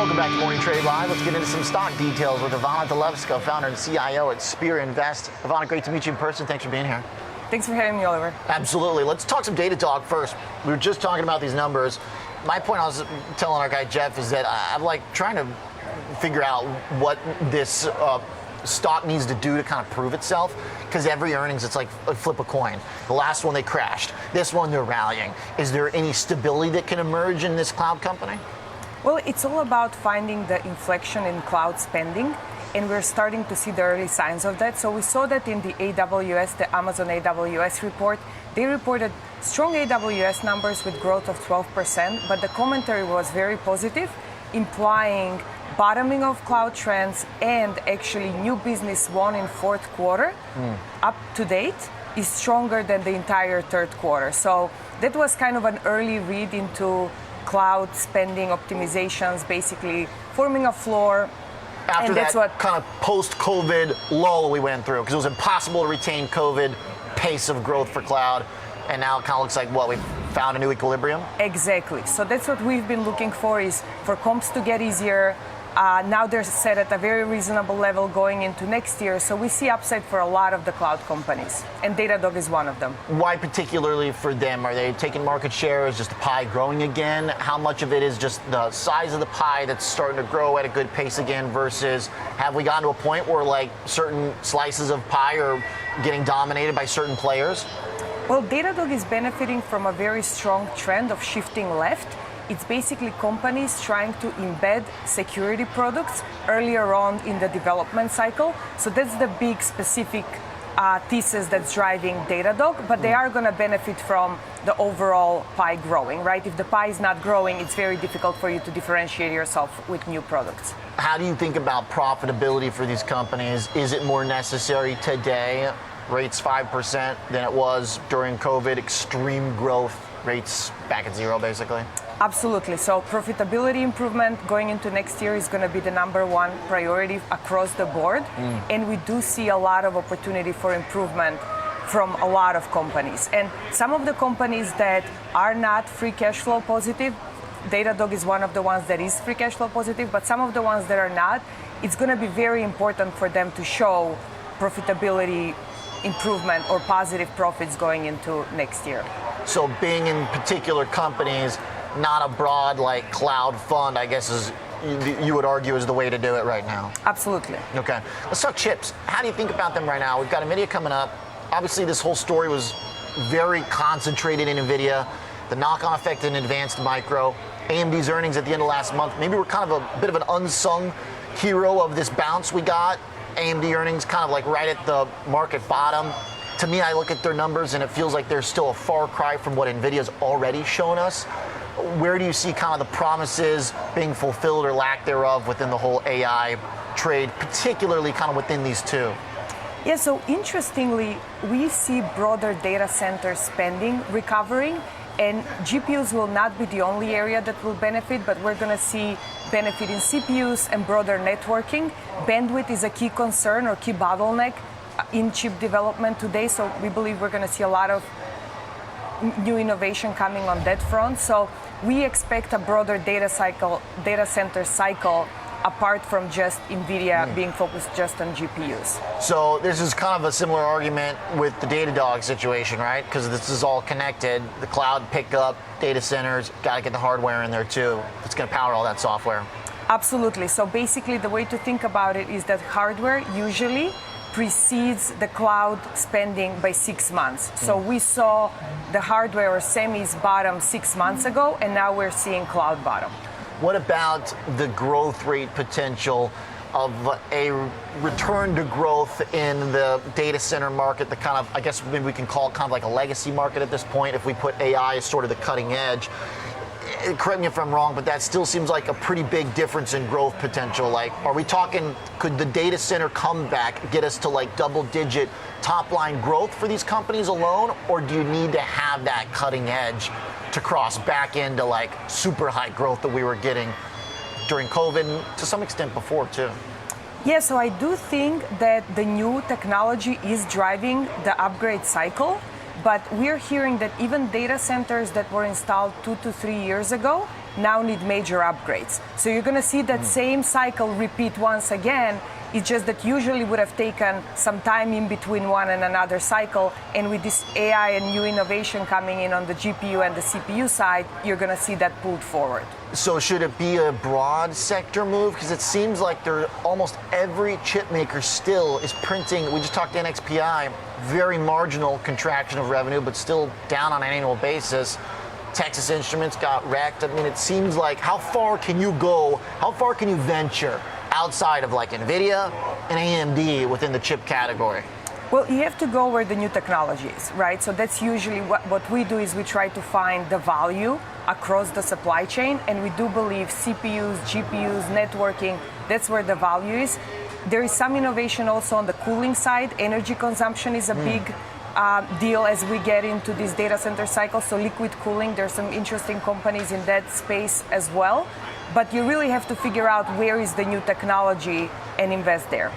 Welcome back to Morning Trade Live. Let's get into some stock details with Ivana Delevska, founder and CIO at Spear Invest. Ivana, great to meet you in person. Thanks for being here. Thanks for having me, Oliver. Absolutely. Let's talk some Datadog first. We were just talking about these numbers. My point I was telling our guy Jeff is that I'm like trying to figure out what this stock needs to do to kind of prove itself, because every earnings it's like flip a coin. The last one they crashed. This one they're rallying. Is there any stability that can emerge in this cloud company? Well, it's all about finding the inflection in cloud spending, and we're starting to see the early signs of that. So we saw that in the AWS, the Amazon AWS report. They reported strong AWS numbers with growth of 12%, but the commentary was very positive, implying bottoming of cloud trends and actually new business won in fourth quarter up to date is stronger than the entire third quarter. So that was kind of an early read into cloud spending optimizations, basically forming a floor. After and that's that what kind of post-COVID lull we went through, because it was impossible to retain COVID pace of growth for cloud, and now it kind of looks like, what, we found a new equilibrium? Exactly. So that's what we've been looking for, is for comps to get easier. Now they're set at a very reasonable level going into next year. So we see upside for a lot of the cloud companies, and Datadog is one of them. Why particularly for them? Are they taking market share? Is just the pie growing again? How much of it is just the size of the pie that's starting to grow at a good pace again, versus have we gotten to a point where like certain slices of pie are getting dominated by certain players? Well, Datadog is benefiting from a very strong trend of shifting left. It's basically companies trying to embed security products earlier on in the development cycle. So that's the big specific thesis that's driving Datadog, but they are going to benefit from the overall pie growing, right? If the pie is not growing, it's very difficult for you to differentiate yourself with new products. How do you think about profitability for these companies? Is it more necessary today, rates 5%, than it was during COVID, extreme growth, rates back at zero basically? Absolutely. So profitability improvement going into next year is going to be the number one priority across the board. And we do see a lot of opportunity for improvement from a lot of companies. And some of the companies that are not free cash flow positive, Datadog is one of the ones that is free cash flow positive, but some of the ones that are not, it's going to be very important for them to show profitability improvement or positive profits going into next year. So being in particular companies, not a broad like cloud fund, I guess is, you would argue, is the way to do it right now. Absolutely. Okay, let's talk chips. How do you think about them right now? We've got NVIDIA coming up. Obviously this whole story was very concentrated in NVIDIA, the knock-on effect in advanced micro. AMD's earnings at the end of last month, maybe we're kind of a bit of an unsung hero of this bounce we got. AMD earnings kind of like right at the market bottom. To me, I look at their numbers and it feels like they're still a far cry from what NVIDIA's already shown us. Where do you see kind of the promises being fulfilled or lack thereof within the whole AI trade, particularly kind of within these two? Yeah, so interestingly, we see broader data center spending recovering, and GPUs will not be the only area that will benefit, but we're going to see benefit in CPUs and broader networking. Bandwidth is a key concern or key bottleneck in chip development today, so we believe we're going to see a lot of new innovation coming on that front. So we expect a broader data center cycle apart from just NVIDIA being focused just on GPUs. So this is kind of a similar argument with the Datadog situation, right? Because this is all connected. The cloud pickup, data centers, got to get the hardware in there too. It's going to power all that software. Absolutely. So basically the way to think about it is that hardware usually precedes the cloud spending by 6 months. So we saw the hardware or semis bottom 6 months ago, and now we're seeing cloud bottom. What about the growth rate potential of a return to growth in the data center market, the kind of, I guess maybe we can call it kind of like a legacy market at this point, if we put AI as sort of the cutting edge? Correct me if I'm wrong, but that still seems like a pretty big difference in growth potential. Like, are we talking, could the data center comeback get us to like double-digit top-line growth for these companies alone, or do you need to have that cutting edge to cross back into like super high growth that we were getting during COVID and to some extent before too? Yeah, so I do think that the new technology is driving the upgrade cycle. But we're hearing that even data centers that were installed 2 to 3 years ago now need major upgrades. So you're going to see that same cycle repeat once again. It's just that usually would have taken some time in between one and another cycle. And with this AI and new innovation coming in on the GPU and the CPU side, you're going to see that pulled forward. So should it be a broad sector move? Because it seems like almost every chip maker still is printing. We just talked NXPI, very marginal contraction of revenue, but still down on an annual basis. Texas Instruments got wrecked. I mean, it seems like, how far can you go? How far can you venture outside of like NVIDIA and AMD within the chip category? Well, you have to go where the new technology is, right? So that's usually what we do, is we try to find the value across the supply chain, and we do believe CPUs, GPUs, networking, that's where the value is. There is some innovation also on the cooling side. Energy consumption is a big deal as we get into this data center cycle. So liquid cooling, there's some interesting companies in that space as well. But you really have to figure out where is the new technology and invest there.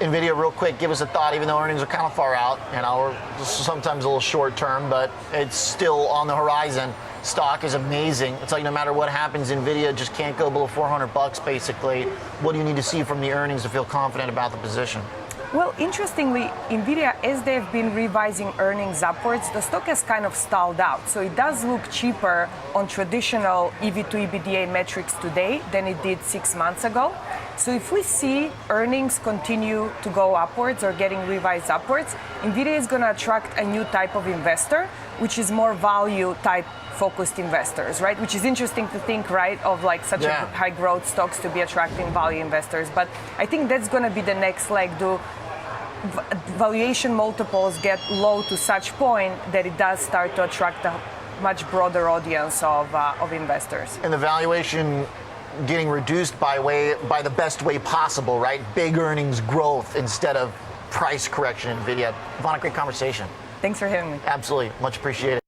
NVIDIA, real quick, give us a thought, even though earnings are kind of far out, or sometimes a little short term, but it's still on the horizon. Stock is amazing. It's like no matter what happens, NVIDIA just can't go below $400 basically. What do you need to see from the earnings to feel confident about the position? Well, interestingly, NVIDIA, as they've been revising earnings upwards, the stock has kind of stalled out. So it does look cheaper on traditional EV to EBITDA metrics today than it did 6 months ago. So if we see earnings continue to go upwards or getting revised upwards, NVIDIA is going to attract a new type of investor, which is more value type focused investors, right? Which is interesting to think, right, of like such a high growth stocks to be attracting value investors. But I think that's going to be the next leg. Do valuation multiples get low to such point that it does start to attract a much broader audience of investors? And the valuation getting reduced by the best way possible, right? Big earnings growth instead of price correction in NVIDIA. Ivana, great conversation. Thanks for having me. Absolutely. Much appreciated.